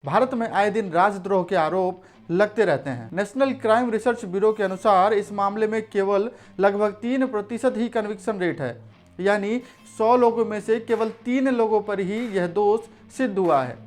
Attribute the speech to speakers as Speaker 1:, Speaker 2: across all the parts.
Speaker 1: भारत में आए दिन राजद्रोह के आरोप लगते रहते हैं। नेशनल क्राइम रिसर्च ब्यूरो के अनुसार इस मामले में केवल लगभग 3% ही कन्विक्शन रेट है, यानी 100 लोगों में से केवल 3 लोगों पर ही यह दोष सिद्ध हुआ है।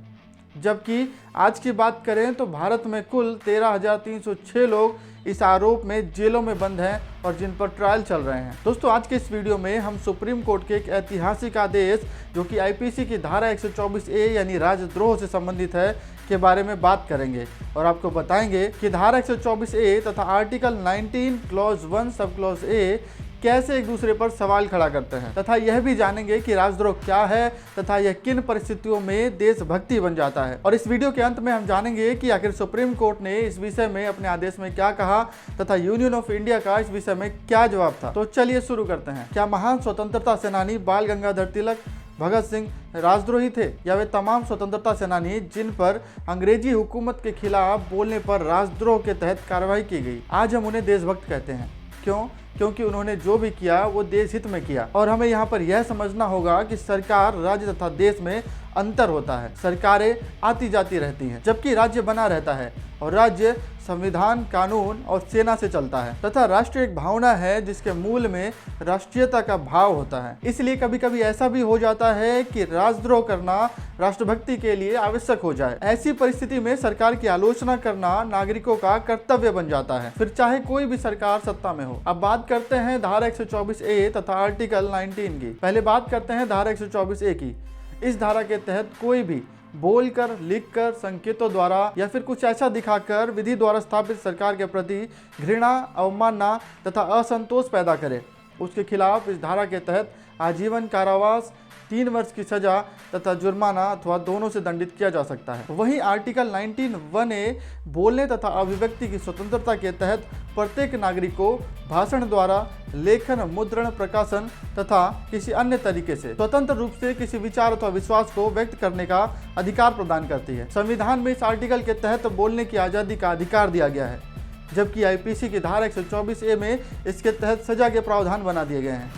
Speaker 1: जबकि आज की बात करें तो भारत में कुल 13,306 लोग इस आरोप में जेलों में बंद हैं और जिन पर ट्रायल चल रहे हैं। दोस्तों, आज के इस वीडियो में हम सुप्रीम कोर्ट के एक ऐतिहासिक आदेश जो कि आईपीसी की धारा 124A यानी राजद्रोह से संबंधित है के बारे में बात करेंगे और आपको बताएंगे कि धारा 124A तथा article 19 clause 1 sub clause A कैसे एक दूसरे पर सवाल खड़ा करते हैं तथा यह भी जानेंगे कि राजद्रोह क्या है तथा यह किन परिस्थितियों में देशभक्ति बन जाता है। और इस वीडियो के अंत में हम जानेंगे कि आखिर सुप्रीम कोर्ट ने इस विषय में अपने आदेश में क्या कहा तथा यूनियन ऑफ इंडिया का इस विषय में क्या जवाब था। तो चलिए शुरू करते हैं। क्या महान स्वतंत्रता सेनानी बाल गंगाधर तिलक, भगत सिंह राजद्रोही थे या वे तमाम स्वतंत्रता सेनानी जिन पर अंग्रेजी हुकूमत के खिलाफ बोलने पर राजद्रोह के तहत कार्रवाई की गई, आज हम उन्हें देशभक्त कहते हैं? क्यों? क्योंकि उन्होंने जो भी किया वो देश हित में किया। और हमें यहाँ पर यह समझना होगा कि सरकार, राज्य तथा देश में अंतर होता है। सरकारें आती जाती रहती हैं जबकि राज्य बना रहता है और राज्य संविधान, कानून और सेना से चलता है तथा राष्ट्र एक भावना है जिसके मूल में राष्ट्रीयता का भाव होता है। इसलिए कभी कभी ऐसा भी हो जाता है कि राजद्रोह करना राष्ट्रभक्ति के लिए आवश्यक हो जाए। ऐसी परिस्थिति में सरकार की आलोचना करना नागरिकों का कर्तव्य बन जाता है, फिर चाहे कोई भी सरकार सत्ता में हो। अब बात करते हैं धारा 124A तथा आर्टिकल 19 की। पहले बात करते हैं धारा 124A की। इस धारा के तहत कोई भी बोलकर, लिखकर, संकेतों द्वारा या फिर कुछ ऐसा दिखाकर विधि द्वारा स्थापित सरकार के प्रति घृणा, अवमानना तथा असंतोष पैदा करे, उसके खिलाफ इस धारा के तहत आजीवन कारावास, 3 वर्ष की सजा तथा जुर्माना अथवा दोनों से दंडित किया जा सकता है। वहीं आर्टिकल 19(1)A बोलने तथा अभिव्यक्ति की स्वतंत्रता के तहत प्रत्येक नागरिक को भाषण द्वारा, लेखन, मुद्रण, प्रकाशन तथा किसी अन्य तरीके से स्वतंत्र रूप से किसी विचार अथवा विश्वास को व्यक्त करने का अधिकार प्रदान करती है। संविधान में इस आर्टिकल के तहत बोलने की आज़ादी का अधिकार दिया गया है, जबकि आईपीसी की धारा 124A में इसके तहत सजा के प्रावधान बना दिए गए हैं,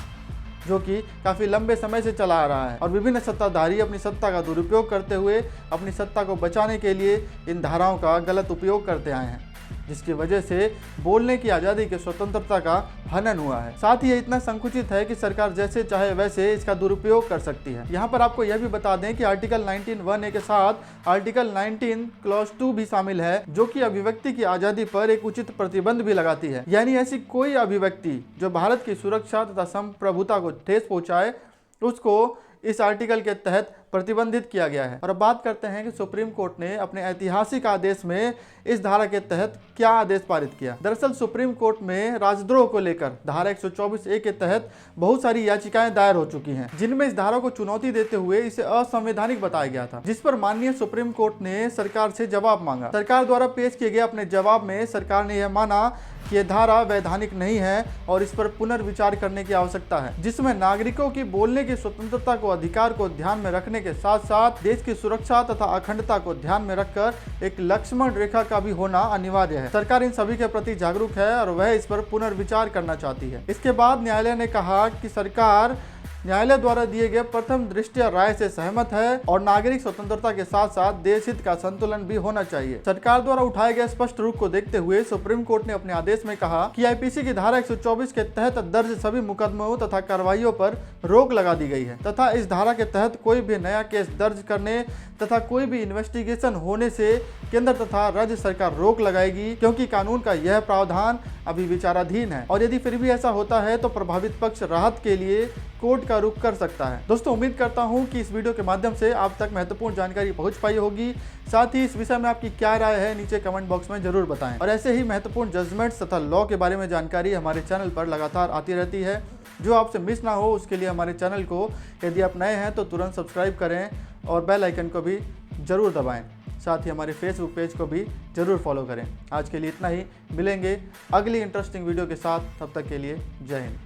Speaker 1: जो कि काफ़ी लंबे समय से चला आ रहा है। और विभिन्न सत्ताधारी अपनी सत्ता का दुरुपयोग करते हुए अपनी सत्ता को बचाने के लिए इन धाराओं का गलत उपयोग करते आए हैं, जिसकी वजह से बोलने की आज़ादी की स्वतंत्रता का हनन हुआ है। साथ ही ये इतना संकुचित है कि सरकार जैसे चाहे वैसे इसका दुरुपयोग कर सकती है। यहाँ पर आपको यह भी बता दें कि आर्टिकल 19(1)A के साथ आर्टिकल 19 क्लॉज 2 भी शामिल है, जो कि अभिव्यक्ति की आज़ादी पर एक उचित प्रतिबंध भी लगाती है। यानी ऐसी कोई अभिव्यक्ति जो भारत की सुरक्षा तथा संप्रभुता को ठेस पहुँचाए, उसको इस आर्टिकल के तहत प्रतिबंधित किया गया है। और अब बात करते हैं कि सुप्रीम कोर्ट ने अपने ऐतिहासिक आदेश में इस धारा के तहत क्या आदेश पारित किया। दरअसल सुप्रीम कोर्ट में राजद्रोह को लेकर धारा 124A के तहत बहुत सारी याचिकाएं दायर हो चुकी हैं, जिनमें इस धारा को चुनौती देते हुए इसे असंवैधानिक बताया गया था, जिस पर माननीय सुप्रीम कोर्ट ने सरकार से जवाब मांगा। सरकार द्वारा पेश किए गए अपने जवाब में सरकार ने यह माना कि यह धारा वैधानिक नहीं है और इस पर पुनर्विचार करने की आवश्यकता है, जिसमें नागरिकों की बोलने की स्वतंत्रता को, अधिकार को ध्यान में रखने के साथ साथ देश की सुरक्षा तथा अखंडता को ध्यान में रखकर एक लक्ष्मण रेखा का भी होना अनिवार्य है। सरकार इन सभी के प्रति जागरूक है और वह इस पर पुनर्विचार करना चाहती है। इसके बाद न्यायालय ने कहा कि सरकार न्यायालय द्वारा दिए गए प्रथम दृष्टया राय से सहमत है और नागरिक स्वतंत्रता के साथ साथ देश हित का संतुलन भी होना चाहिए। सरकार द्वारा उठाए गए स्पष्ट रुख को देखते हुए सुप्रीम कोर्ट ने अपने आदेश में कहा कि आईपीसी की धारा 124 के तहत दर्ज सभी मुकदमों तथा कार्रवाइयों पर रोक लगा दी गई है तथा इस धारा के तहत कोई भी नया केस दर्ज करने तथा कोई भी इन्वेस्टिगेशन होने से केंद्र तथा राज्य सरकार रोक लगाएगी, क्योंकि कानून का यह प्रावधान अभी विचाराधीन है और यदि फिर भी ऐसा होता है तो प्रभावित पक्ष राहत के लिए कोर्ट का रुख कर सकता है। दोस्तों, उम्मीद करता हूं कि इस वीडियो के माध्यम से आप तक महत्वपूर्ण जानकारी पहुंच पाई होगी। साथ ही इस विषय में आपकी क्या राय है नीचे कमेंट बॉक्स में जरूर बताएं। और ऐसे ही महत्वपूर्ण जजमेंट्स तथा लॉ के बारे में जानकारी हमारे चैनल पर लगातार आती रहती है, जो आपसे मिस ना हो उसके लिए हमारे चैनल को यदि आप नए हैं तो तुरंत सब्सक्राइब करें और बेल आइकन को भी जरूर दबाएं। साथ ही हमारे फेसबुक पेज को भी जरूर फॉलो करें। आज के लिए इतना ही, मिलेंगे अगली इंटरेस्टिंग वीडियो के साथ, तब तक के लिए जय हिंद।